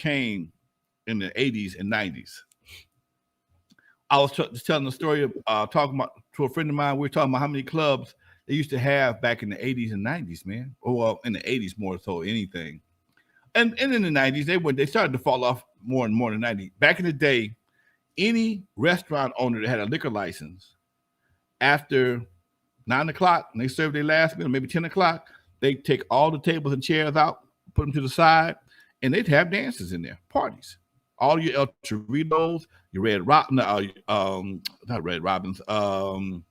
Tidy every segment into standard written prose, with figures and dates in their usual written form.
came in the 80s and 90s. I was just telling the story of talking about to a friend of mine. We were talking about how many clubs they used to have back in the 80s and 90s, man. Or well, in the 80s more so anything. And in the 90s, they started to fall off more and more in the 90s. Back in the day, any restaurant owner that had a liquor license after 9 o'clock, and they served their last meal, maybe 10 o'clock, they take all the tables and chairs out, put them to the side, and they'd have dances in there, parties. All your El Chorritos, your Red Robin, not Red Robins. Damn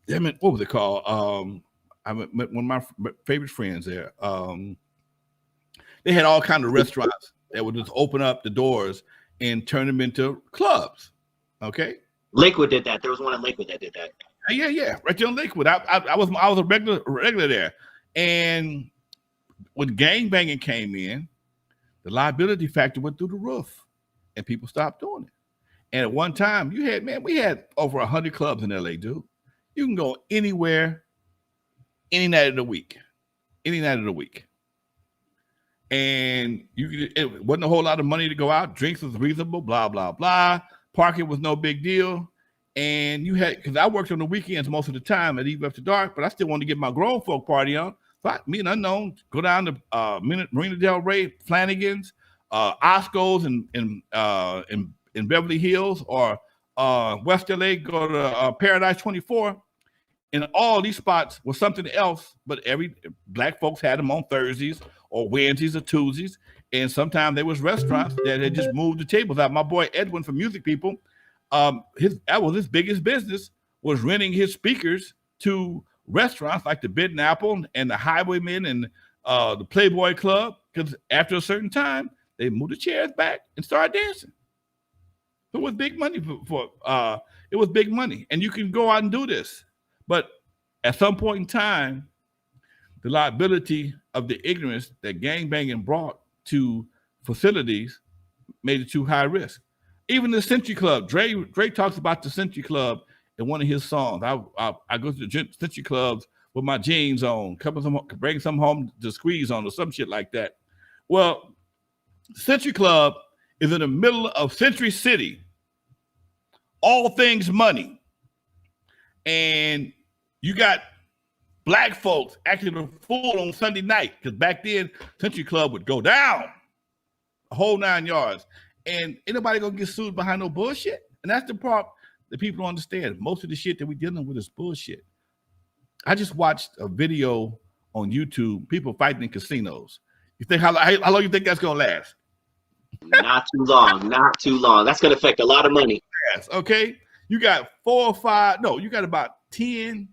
it, what was it called? I met one of my favorite friends there. They had all kinds of restaurants that would just open up the doors and turn them into clubs. Okay. Lakewood did that. There was one in Lakewood that did that. Yeah, right there in Lakewood. I was a regular there, and when gang banging came in, the liability factor went through the roof, and people stopped doing it. And at one time, we had over 100 clubs in LA, dude. You can go anywhere, any night of the week, and it wasn't a whole lot of money to go out. Drinks was reasonable, blah blah blah. Parking was no big deal. And you had, because I worked on the weekends most of the time at Eve After Dark, but I still wanted to get my grown folk party on. So me and Unknown go down to Marina Del Rey, Flanagan's, Osco's in Beverly Hills, or West LA, go to Paradise 24. And all these spots were something else, but every black folks had them on Thursdays or Wednesdays or Tuesdays. And sometimes there was restaurants that had just moved the tables out. My boy Edwin from Music People, that was his biggest business, was renting his speakers to restaurants like the Bit and Apple and the Highwaymen and the Playboy Club, because after a certain time they moved the chairs back and started dancing. So it was big money it was big money, and you can go out and do this, but at some point in time, the liability of the ignorance that gangbanging brought to facilities made it too high risk. Even the Century Club, Dre talks about the Century Club in one of his songs. I go to the Century Clubs with my jeans on, bring some home to squeeze on or some shit like that. Well, Century Club is in the middle of Century City, all things money. And you got black folks acting a fool on Sunday night, because back then, Century Club would go down a whole 9 yards. And ain't nobody gonna get sued behind no bullshit. And that's the part that people don't understand. Most of the shit that we're dealing with is bullshit. I just watched a video on YouTube, people fighting in casinos. You think how long you think that's gonna last? Not too long, not too long. That's gonna affect a lot of money. Yes, okay. You got 4 or 5, no, you got about 10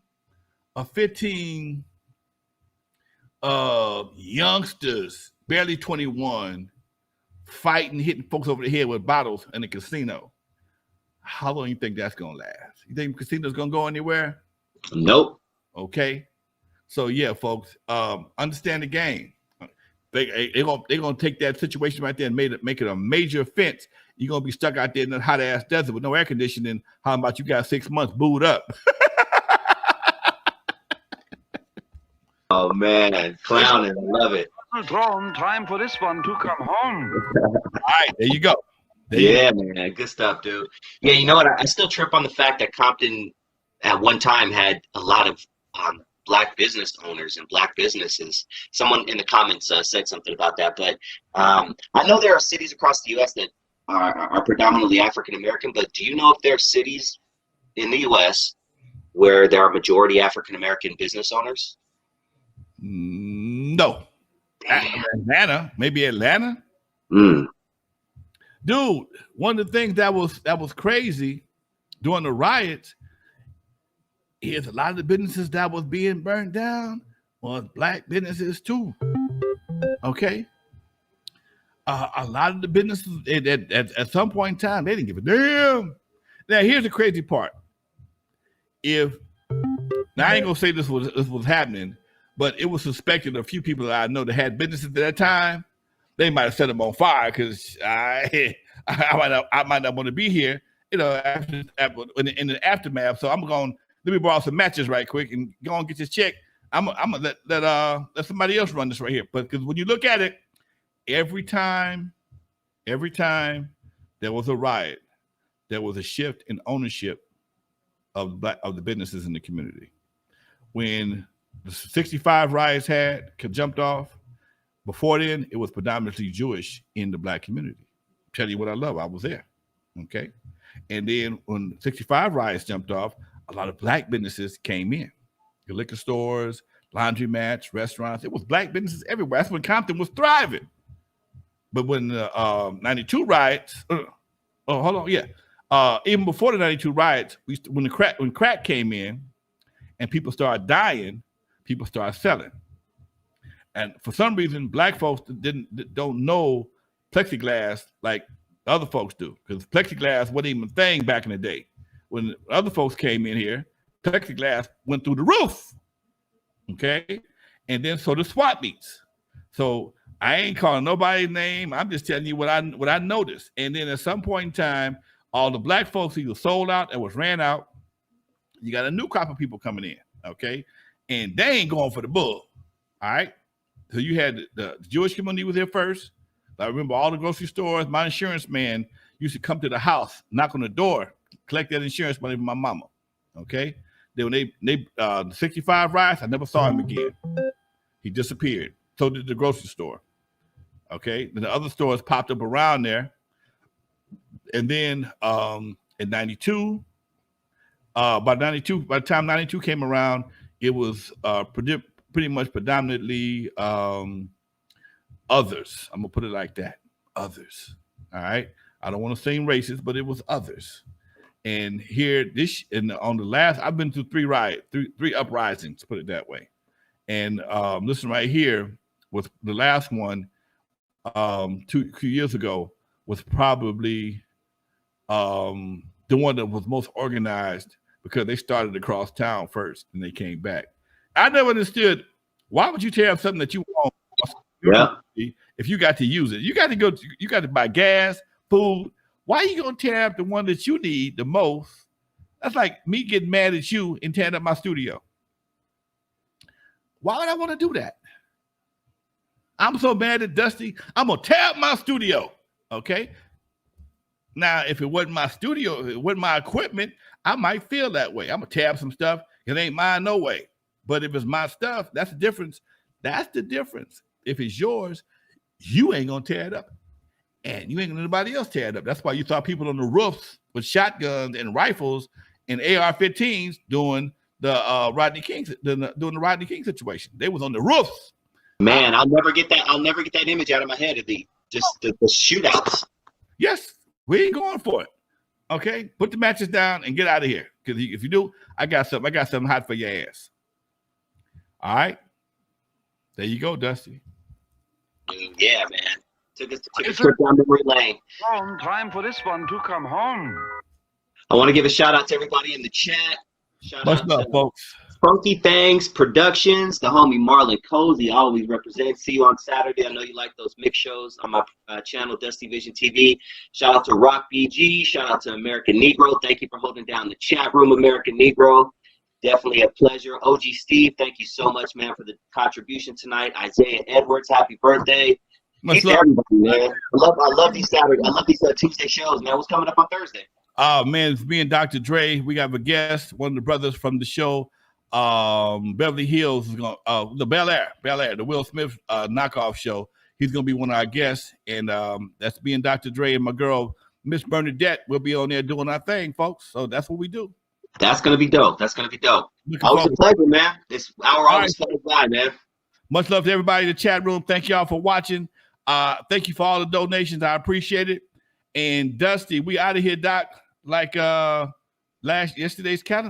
or 15 youngsters, barely 21, fighting, hitting folks over the head with bottles in the casino. How long you think that's gonna last? You think the casino's gonna go anywhere? Nope. Okay. So yeah, folks, understand the game. They're gonna take that situation right there and make it a major offense. You're gonna be stuck out there in the hot ass desert with no air conditioning. How about you got 6 months booed up? Oh man, clowning, I love it. Drawn, time for this one to come home. All right, there you go. Man, good stuff, dude. Yeah, you know what? I still trip on the fact that Compton at one time had a lot of black business owners and black businesses. Someone in the comments said something about that, but I know there are cities across the U.S. that are predominantly African American, but do you know if there are cities in the U.S. where there are majority African American business owners? No. Atlanta, maybe Atlanta. Dude, one of the things that was crazy during the riots is a lot of the businesses that was being burned down was black businesses too. Okay, a lot of the businesses at some point in time they didn't give a damn. Now here's the crazy part. Now I ain't gonna say this was happening, but it was suspected a few people that I know that had businesses at that time, they might have set them on fire because I might not want to be here, you know, in the aftermath. So I'm going, let me borrow some matches right quick and go and get this check. I'm gonna let somebody else run this right here. But because when you look at it, every time there was a riot, there was a shift in ownership of the businesses in the community. When the 65 riots jumped off, before then, it was predominantly Jewish in the black community. Tell you what I love, I was there. Okay. And then when 65 riots jumped off, a lot of black businesses came in. Your liquor stores, laundromats, restaurants. It was black businesses everywhere. That's when Compton was thriving. But when the 92 riots, even before the 92 riots, when crack came in and people started dying, people started selling. And for some reason, black folks don't know plexiglass like other folks do, because plexiglass wasn't even a thing back in the day. When other folks came in here, plexiglass went through the roof. Okay, and then so the SWAT meets. So I ain't calling nobody's name. I'm just telling you what I noticed. And then at some point in time, all the black folks either sold out or was ran out. You got a new crop of people coming in. Okay, and they ain't going for the bull. All right. So you had the Jewish community was there first. I remember all the grocery stores. My insurance man used to come to the house, knock on the door, collect that insurance money from my mama. Okay. Then when the 65 riots, I never saw him again. He disappeared. So did the grocery store. Okay. Then the other stores popped up around there. And then in 92, by the time 92 came around, it was pretty much predominantly others. I'm gonna put it like that. Others. All right. I don't want to say racist, but it was others. And here, on the last, I've been through three uprisings, put it that way. And listen, right here was the last one 2 years ago, was probably the one that was most organized, because they started across town first and they came back. I never understood, why would you tear up something that you want if you got to use it? You got to buy gas, food. Why are you going to tear up the one that you need the most? That's like me getting mad at you and tearing up my studio. Why would I want to do that? I'm so mad at Dusty, I'm going to tear up my studio. Okay. Now, if it wasn't my studio, if it wasn't my equipment, I might feel that way. I'm going to tear up some stuff. It ain't mine no way. But if it's my stuff, that's the difference. That's the difference. If it's yours, you ain't going to tear it up. And you ain't gonna let nobody else tear it up. That's why you saw people on the roofs with shotguns and rifles and AR-15s doing the Rodney King situation. They was on the roofs. Man, I'll never get that image out of my head of the shootouts. Yes, we ain't going for it. Okay, put the matches down and get out of here. Because if you do, I got something hot for your ass. All right, there you go, Dusty. Yeah, man. Took a trip down memory lane. Time for this one to come home. I want to give a shout out to everybody in the chat. Much love, folks. Funky Fangs Productions, the homie Marlon Cozy always represents. See you on Saturday. I know you like those mix shows on my channel, Dusty Vision TV. Shout out to Rock BG. Shout out to American Negro. Thank you for holding down the chat room, American Negro. Definitely a pleasure. OG Steve, thank you so much, man, for the contribution tonight. Isaiah Edwards, happy birthday. Much love, everybody, man. I love these Saturday. I love these Tuesday shows, man. What's coming up on Thursday? Man, it's me and Dr. Dre. We have a guest, one of the brothers from the show. Beverly Hills is going the Bel Air, the Will Smith knockoff show. He's gonna be one of our guests, and that's me and Dr. Dre and my girl, Miss Bernadette. We'll be on there doing our thing, folks. So that's what we do. That's gonna be dope. Always a pleasure, man. This hour always flies by, man. Much love to everybody in the chat room. Thank y'all for watching. Thank you for all the donations. I appreciate it. And Dusty, we out of here, Doc. Like yesterday's calendar.